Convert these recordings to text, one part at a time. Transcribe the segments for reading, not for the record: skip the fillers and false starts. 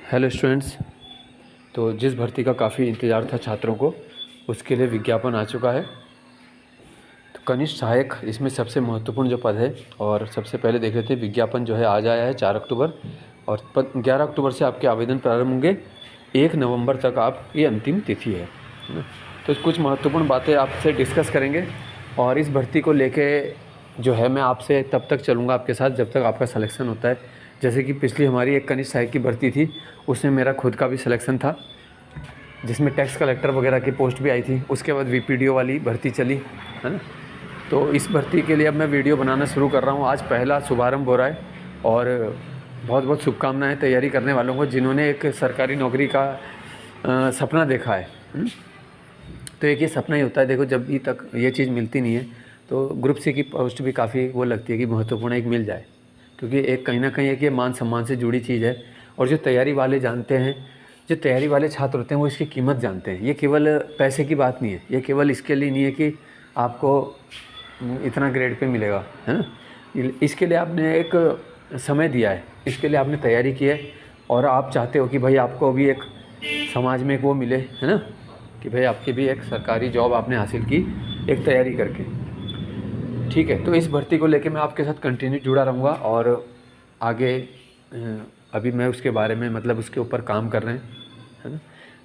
Hello students. तो जिस भर्ती का काफ़ी इंतज़ार था छात्रों को, उसके लिए विज्ञापन आ चुका है। तो कनिष्ठ सहायक इसमें सबसे महत्वपूर्ण जो पद है, और सबसे पहले देख लेते हैं विज्ञापन जो है आज आया है 4 अक्टूबर, और 11 अक्टूबर से आपके आवेदन प्रारंभ होंगे। 1 नवंबर तक ये अंतिम तिथि है ना। तो कुछ महत्वपूर्ण बातें आपसे डिस्कस करेंगे, और इस भर्ती को लेके जो है मैं आपसे तब तक चलूँगा आपके साथ जब तक आपका सिलेक्शन होता है। जैसे कि पिछली हमारी एक कनिष्ठ सहायक की भर्ती थी, उसमें मेरा खुद का भी सिलेक्शन था, जिसमें टैक्स कलेक्टर वगैरह की पोस्ट भी आई थी। उसके बाद वीपीडीओ वाली भर्ती चली, है ना। तो इस भर्ती के लिए अब मैं वीडियो बनाना शुरू कर रहा हूँ। आज पहला शुभारंभ हो रहा है, और बहुत बहुत शुभकामनाएं तैयारी करने वालों को जिन्होंने एक सरकारी नौकरी का सपना देखा है। तो एक ये सपना ही होता है। देखो, जब भी तक ये चीज़ मिलती नहीं है तो ग्रुप सी की पोस्ट भी काफ़ी वो लगती है कि महत्वपूर्ण एक मिल जाए, क्योंकि एक कहीं ना कहीं एक ये मान सम्मान से जुड़ी चीज़ है। और जो तैयारी वाले जानते हैं, जो तैयारी वाले छात्र होते हैं, वो इसकी कीमत जानते हैं। ये केवल पैसे की बात नहीं है, ये केवल इसके लिए नहीं है कि आपको इतना ग्रेड पे मिलेगा, है ना। इसके लिए आपने एक समय दिया है, इसके लिए आपने तैयारी की है, और आप चाहते हो कि भाई आपको भी एक समाज में एक वो मिले, है ना, कि भाई आपकी भी एक सरकारी जॉब आपने हासिल की एक तैयारी करके। ठीक है, तो इस भर्ती को लेके मैं आपके साथ कंटिन्यू जुड़ा रहूँगा, और आगे अभी मैं उसके बारे में मतलब उसके ऊपर काम कर रहे हैं, है ना।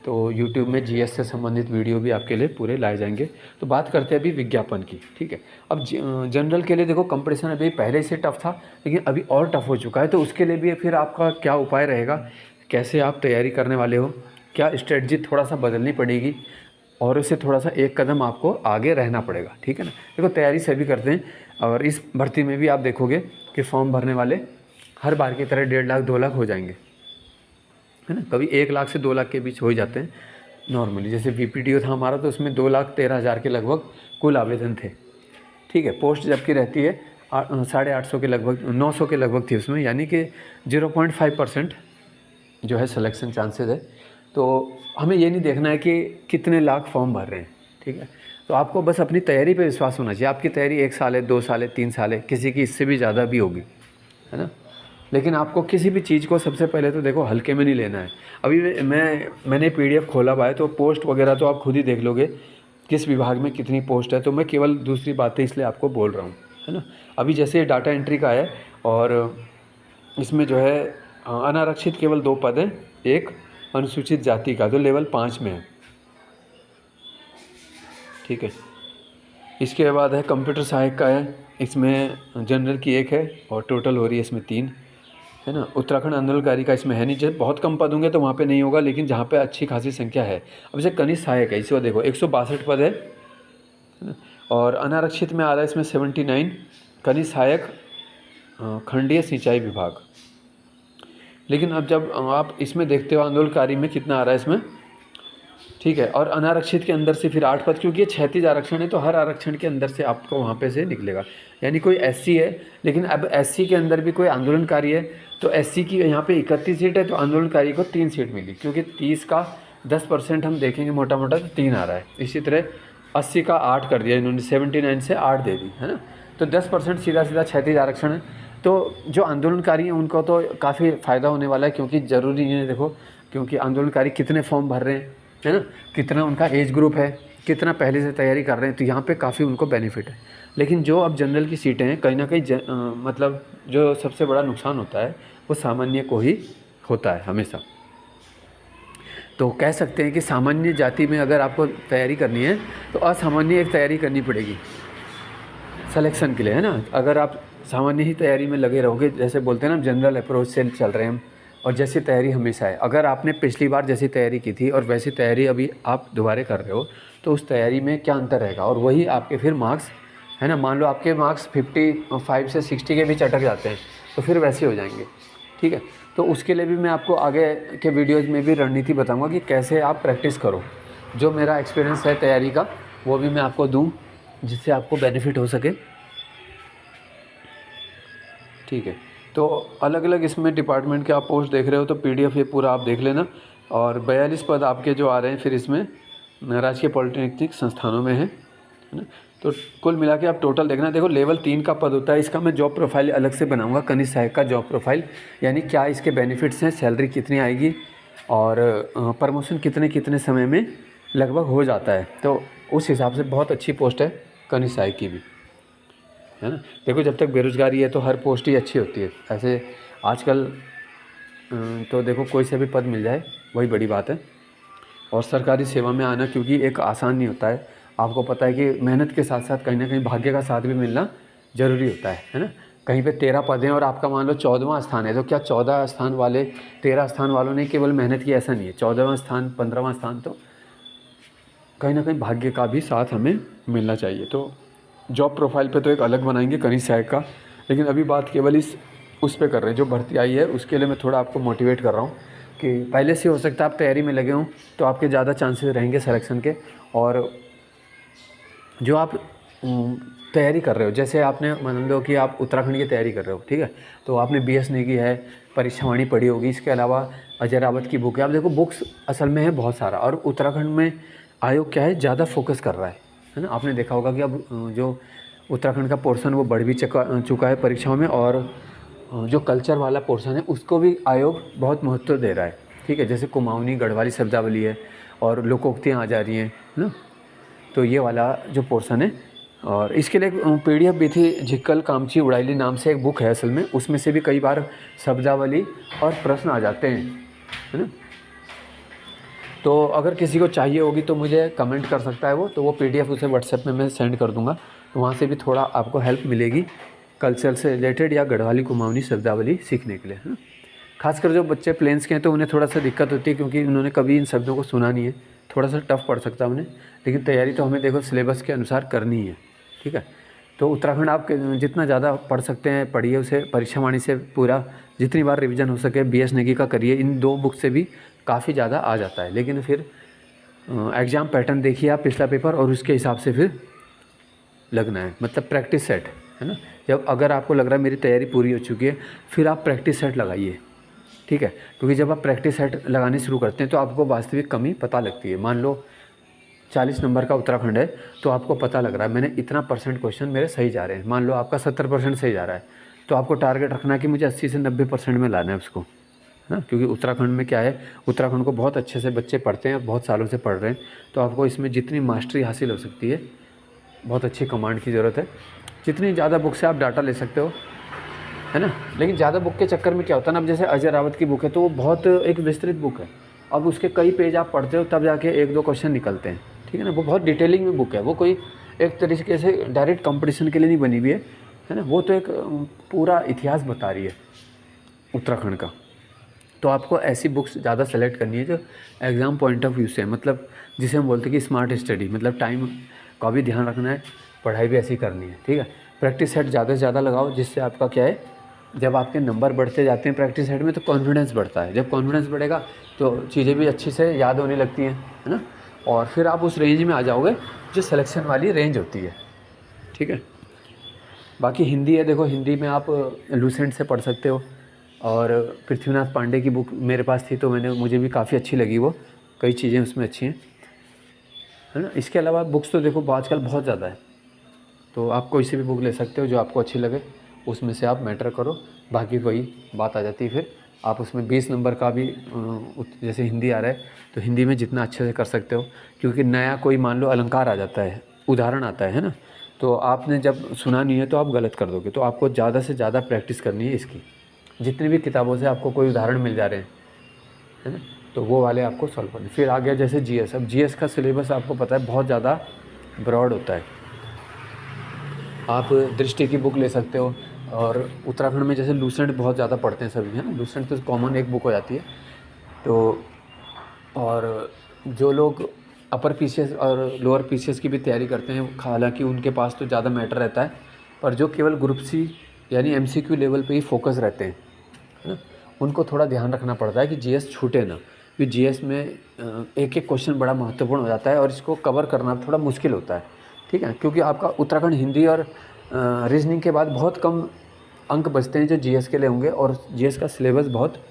तो YouTube में जीएस से संबंधित वीडियो भी आपके लिए पूरे लाए जाएंगे। तो बात करते हैं अभी विज्ञापन की। ठीक है, अब जनरल के लिए देखो कंपटीशन अभी पहले से टफ था, लेकिन अभी और टफ हो चुका है। तो उसके लिए भी फिर आपका क्या उपाय रहेगा, कैसे आप तैयारी करने वाले हो, क्या स्ट्रेटजी थोड़ा सा बदलनी पड़ेगी, और उससे थोड़ा सा एक कदम आपको आगे रहना पड़ेगा। ठीक है ना। देखो, तैयारी सभी करते हैं, और इस भर्ती में भी आप देखोगे कि फॉर्म भरने वाले हर बार की तरह 1.5 लाख 2 लाख हो जाएंगे, है ना। कभी 1 लाख से 2 लाख के बीच हो ही जाते हैं नॉर्मली। जैसे वीपीडीओ था हमारा, तो उसमें 2,13,000 के लगभग कुल आवेदन थे। ठीक है, पोस्ट जबकि रहती है 850 के लगभग, 900 के लगभग थी उसमें, यानी कि 0.5% जो है सिलेक्शन चांसेस है। तो हमें ये नहीं देखना है कि कितने लाख फॉर्म भर रहे हैं। ठीक है, तो आपको बस अपनी तैयारी पे विश्वास होना चाहिए। आपकी तैयारी 1 साल है, 2 साल है, 3 साल है, किसी की इससे भी ज़्यादा भी होगी, है ना। लेकिन आपको किसी भी चीज़ को सबसे पहले तो देखो हल्के में नहीं लेना है। अभी मैंने PDF खोला हुआ है, तो पोस्ट वगैरह तो आप खुद ही देख लोगे किस विभाग में कितनी पोस्ट है। तो मैं केवल दूसरी बातें इसलिए आपको बोल रहा हूँ, है ना। अभी जैसे डाटा एंट्री का है, और इसमें जो है अनारक्षित केवल 2 पद हैं, एक अनुसूचित जाति का जो लेवल 5 में है। ठीक है, इसके बाद है कंप्यूटर सहायक का है, इसमें जनरल की 1 है, और टोटल हो रही है इसमें 3, है ना। उत्तराखंड आंदोलनकारी का इसमें है नहीं, जब बहुत कम पद होंगे तो वहाँ पे नहीं होगा, लेकिन जहाँ पे अच्छी खासी संख्या है। अब जैसे कनिष्ठ सहायक है, इसको देखो 162 पद है ना। और अनारक्षित में आ रहा है इसमें 79, कनिष्ठ सहायक खंडीय सिंचाई विभाग। लेकिन अब जब आप इसमें देखते हो आंदोलनकारी में कितना आ रहा है इसमें, ठीक है, और अनारक्षित के अंदर से फिर 8 पद, क्योंकि ये 36 आरक्षण है, तो हर आरक्षण के अंदर से आपको वहाँ पे से निकलेगा। यानी कोई SC है, लेकिन अब SC के अंदर भी कोई आंदोलनकारी है, तो SC की यहाँ पे 31 सीट है, तो आंदोलनकारी को 3 सीट मिली, क्योंकि 30 का 10% हम देखेंगे मोटा मोटा तो 3 आ रहा है। इसी तरह 80 का 8 कर दिया इन्होंने, 79 से 8 दे दी, है ना। तो 10% सीधा सीधा 36 आरक्षण है। तो जो आंदोलनकारी हैं उनको तो काफ़ी फ़ायदा होने वाला है, क्योंकि ज़रूरी नहीं है, देखो, क्योंकि आंदोलनकारी कितने फॉर्म भर रहे हैं, है ना, कितना उनका एज ग्रुप है, कितना पहले से तैयारी कर रहे हैं, तो यहाँ पे काफ़ी उनको बेनिफिट है। लेकिन जो अब जनरल की सीटें हैं, कहीं ना कहीं मतलब जो सबसे बड़ा नुकसान होता है वो सामान्य को ही होता है हमेशा। तो कह सकते हैं कि सामान्य जाति में अगर आपको तैयारी करनी है तो असामान्य एक तैयारी करनी पड़ेगी सिलेक्शन के लिए, है ना। अगर आप सामान्य ही तैयारी में लगे रहोगे, जैसे बोलते हैं ना जनरल अप्रोच से चल रहे हैं हम, और जैसी तैयारी हमेशा है, अगर आपने पिछली बार जैसी तैयारी की थी और वैसी तैयारी अभी आप दोबारा कर रहे हो, तो उस तैयारी में क्या अंतर रहेगा, और वही आपके फिर मार्क्स, है ना। मान लो आपके मार्क्स 55 से 60 के बीच अटक जाते हैं, तो फिर वैसे हो जाएंगे। ठीक है, तो उसके लिए भी मैं आपको आगे के वीडियोज़ में भी रणनीति बताऊँगा कि कैसे आप प्रैक्टिस करो। जो मेरा एक्सपीरियंस है तैयारी का, वो भी मैं आपको दूँ, जिससे आपको बेनिफिट हो सके। ठीक है, तो अलग अलग इसमें डिपार्टमेंट के आप पोस्ट देख रहे हो, तो PDF ये पूरा आप देख लेना। और 42 पद आपके जो आ रहे हैं फिर इसमें राजकीय पॉलिटेक्निक संस्थानों में है ना। तो कुल मिला के आप टोटल देखना, देखो लेवल 3 का पद होता है, इसका मैं जॉब प्रोफाइल अलग से बनाऊंगा, कनिष्ठ सहायक का जॉब प्रोफाइल, यानी क्या इसके बेनिफिट्स हैं, सैलरी कितनी आएगी और प्रमोशन कितने कितने समय में लगभग हो जाता है। तो उस हिसाब से बहुत अच्छी पोस्ट है कनिष्ठ सहायक की भी, है ना। देखो जब तक बेरोज़गारी है तो हर पोस्ट ही अच्छी होती है। ऐसे आजकल तो देखो कोई से भी पद मिल जाए वही बड़ी बात है। और सरकारी सेवा में आना क्योंकि एक आसान नहीं होता है, आपको पता है कि मेहनत के साथ साथ कहीं ना कहीं भाग्य का साथ भी मिलना ज़रूरी होता है ना। कहीं पे 13 पद हैं और आपका मान लो 14वां स्थान है, तो क्या 14 स्थान वाले 13 स्थान वालों ने केवल मेहनत की, ऐसा नहीं है। 14वां स्थान 15वां स्थान तो कहीं ना कहीं भाग्य का भी साथ हमें मिलना चाहिए। तो जॉब प्रोफाइल पे तो एक अलग बनाएंगे कनिष्ठ सहायक का, लेकिन अभी बात केवल उस पर कर रहे हैं जो भर्ती आई है उसके लिए मैं थोड़ा आपको मोटिवेट कर रहा हूँ कि पहले से हो सकता है आप तैयारी में लगे हों तो आपके ज़्यादा चांसेस रहेंगे सिलेक्शन के। और जो आप तैयारी कर रहे हो, जैसे आपने मान लो कि आप उत्तराखंड की तैयारी कर रहे हो, ठीक है, तो आपने BS नहीं की है, परीक्षावाणी पढ़ी होगी, इसके अलावा अजय रावत की बुक है। आप देखो बुक्स असल में है बहुत सारा, और उत्तराखंड में आयोग क्या है ज़्यादा फोकस कर रहा है ना। आपने देखा होगा कि अब जो उत्तराखंड का पोर्शन वो बढ़ भी चुका है परीक्षाओं में, और जो कल्चर वाला पोर्शन है उसको भी आयोग बहुत महत्व दे रहा है, ठीक है। जैसे कुमाऊनी गढ़वाली शब्दावली है और लोकोक्तियाँ आ जा रही हैं ना, तो ये वाला जो पोर्शन है। और इसके लिए PDF भी थी, झिक्कल कामची उड़ाइली नाम से एक बुक है असल में, उसमें से भी कई बार शब्दावली और प्रश्न आ जाते हैं, है ना। तो अगर किसी को चाहिए होगी तो मुझे कमेंट कर सकता है वो, तो वो PDF उसे WhatsApp में मैं सेंड कर दूंगा, तो वहाँ से भी थोड़ा आपको हेल्प मिलेगी कल्चर से रिलेटेड या गढ़वाली कुमाऊनी शब्दावली सीखने के लिए, है ना। खासकर जो बच्चे प्लेन्स के हैं तो उन्हें थोड़ा सा दिक्कत होती है क्योंकि उन्होंने कभी इन शब्दों को सुना नहीं है, थोड़ा सा टफ पड़ सकता है उन्हें, लेकिन तैयारी तो हमें देखो सिलेबस के अनुसार करनी है, ठीक है। तो उत्तराखंड आप जितना ज़्यादा पढ़ सकते हैं पढ़िए उसे, परीक्षावाणी से पूरा जितनी बार रिवीजन हो सके, BS नेगी का करिए, इन 2 बुक से भी काफ़ी ज़्यादा आ जाता है। लेकिन फिर एग्ज़ाम पैटर्न देखिए आप पिछला पेपर, और उसके हिसाब से फिर लगना है, मतलब प्रैक्टिस सेट, है ना। जब अगर आपको लग रहा है मेरी तैयारी पूरी हो चुकी है, फिर आप प्रैक्टिस सेट लगाइए, ठीक है। क्योंकि जब आप प्रैक्टिस सेट लगाने शुरू करते हैं तो आपको वास्तविक कमी पता लगती है। मान लो 40 नंबर का उत्तराखंड है तो आपको पता लग रहा है मैंने इतना % क्वेश्चन मेरे सही जा रहे हैं, मान लो आपका 70% सही जा रहा है, तो आपको टारगेट रखना है कि मुझे 80 से 90% में लाना है उसको, है ना। क्योंकि उत्तराखंड में क्या है, उत्तराखंड को बहुत अच्छे से बच्चे पढ़ते हैं, बहुत सालों से पढ़ रहे हैं, तो आपको इसमें जितनी मास्टरी हासिल हो सकती है, बहुत अच्छी कमांड की ज़रूरत है। जितनी ज़्यादा बुक से आप डाटा ले सकते हो, है ना। लेकिन ज़्यादा बुक के चक्कर में क्या होता है ना, अब जैसे अजय रावत की बुक है तो वो बहुत एक विस्तृत बुक है, अब उसके कई पेज आप पढ़ते हो तब जाके 1-2 क्वेश्चन निकलते हैं, ठीक है ना। वो बहुत डिटेलिंग में बुक है, वो कोई एक तरीके से डायरेक्ट कंपटीशन के लिए नहीं बनी हुई है ना। वो तो एक पूरा इतिहास बता रही है उत्तराखंड का। तो आपको ऐसी बुक्स ज़्यादा सेलेक्ट करनी है जो एग्ज़ाम पॉइंट ऑफ व्यू से, मतलब जिसे हम बोलते हैं कि स्मार्ट स्टडी, मतलब टाइम का भी ध्यान रखना है, पढ़ाई भी ऐसी करनी है, ठीक है। प्रैक्टिस सेट ज़्यादा से ज़्यादा लगाओ, जिससे आपका क्या है, जब आपके नंबर बढ़ते जाते हैं प्रैक्टिस सेट में तो कॉन्फिडेंस बढ़ता है। जब कॉन्फिडेंस बढ़ेगा तो चीज़ें भी अच्छी से याद होने लगती हैं, है ना। और फिर आप उस रेंज में आ जाओगे जो सिलेक्शन वाली रेंज होती है, ठीक है। बाकी हिंदी है, देखो हिंदी में आप लूसेंट से पढ़ सकते हो, और पृथ्वीनाथ पांडे की बुक मेरे पास थी तो मुझे भी काफ़ी अच्छी लगी, वो कई चीज़ें उसमें अच्छी हैं, है ना। इसके अलावा बुक्स तो देखो आजकल बहुत ज़्यादा है, तो आप कोई सी भी बुक ले सकते हो जो आपको अच्छी लगे, उसमें से आप मैटर करो। बाकी वही बात आ जाती है, फिर आप उसमें 20 नंबर का भी जैसे हिंदी आ रहा है तो हिंदी में जितना अच्छे से कर सकते हो, क्योंकि नया कोई मान लो अलंकार आ जाता है, उदाहरण आता है ना, तो आपने जब सुना नहीं है तो आप गलत कर दोगे। तो आपको ज़्यादा से ज़्यादा प्रैक्टिस करनी है इसकी, जितनी भी किताबों से आपको कोई उदाहरण मिल जा रहे हैं, है ना, तो वो वाले आपको सॉल्व करने। फिर आ गया जैसे GS। अब GS का सिलेबस आपको पता है बहुत ज़्यादा ब्रॉड होता है, आप दृष्टि की बुक ले सकते हो, और उत्तराखंड में जैसे लूसेंट बहुत ज़्यादा पढ़ते हैं सभी, है ना। लूसेंट तो कॉमन एक बुक हो जाती है। तो और जो लोग अपर PCS और लोअर PCS की भी तैयारी करते हैं, हालांकि उनके पास तो ज़्यादा मैटर रहता है, पर जो केवल ग्रुप C यानी MCQ लेवल पे ही फोकस रहते हैं, है ना, उनको थोड़ा ध्यान रखना पड़ता है कि GS छूटे ना, क्योंकि GS में एक एक क्वेश्चन बड़ा महत्वपूर्ण हो जाता है और इसको कवर करना थोड़ा मुश्किल होता है, ठीक है। क्योंकि आपका उत्तराखंड हिंदी और रीजनिंग के बाद बहुत कम अंक बचते हैं जो GS के लिए होंगे, और GS का सिलेबस बहुत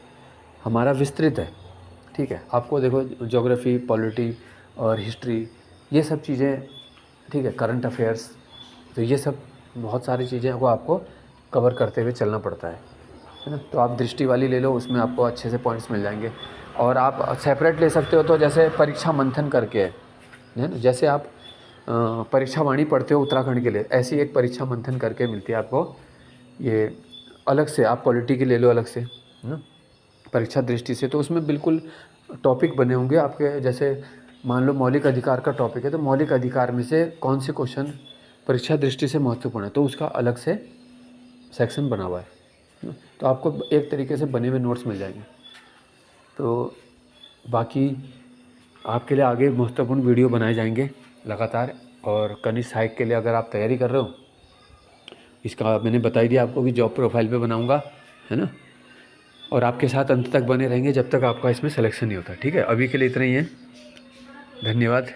हमारा विस्तृत है, ठीक है। आपको देखो ज्योग्राफी, पॉलिटी और हिस्ट्री, ये सब चीज़ें, ठीक है, करंट अफेयर्स, तो ये सब बहुत सारी चीज़ें को आपको कवर करते हुए चलना पड़ता है ना। तो आप दृष्टि वाली ले लो, उसमें आपको अच्छे से पॉइंट्स मिल जाएंगे। और आप सेपरेट ले सकते हो, तो जैसे परीक्षा मंथन करके है ना, जैसे आप परीक्षा वाणी पढ़ते हो उत्तराखंड के लिए, ऐसी एक परीक्षा मंथन करके मिलती है आपको। ये अलग से आप पॉलिटी की ले लो अलग से, है ना, परीक्षा दृष्टि से। तो उसमें बिल्कुल टॉपिक बने होंगे आपके, जैसे मान लो मौलिक अधिकार का टॉपिक है, तो मौलिक अधिकार में से कौन से क्वेश्चन परीक्षा दृष्टि से महत्वपूर्ण है, तो उसका अलग से सेक्शन बना हुआ है। तो आपको एक तरीके से बने हुए नोट्स मिल जाएंगे। तो बाकी आपके लिए आगे महत्वपूर्ण वीडियो बनाए जाएंगे लगातार। और कनिष्ठ सहायक के लिए अगर आप तैयारी कर रहे हो, इसका मैंने बता ही दिया आपको कि जॉब प्रोफाइल पे बनाऊंगा, है ना। और आपके साथ अंत तक बने रहेंगे जब तक आपका इसमें सिलेक्शन नहीं होता। ठीक है, अभी के लिए इतना ही है। धन्यवाद।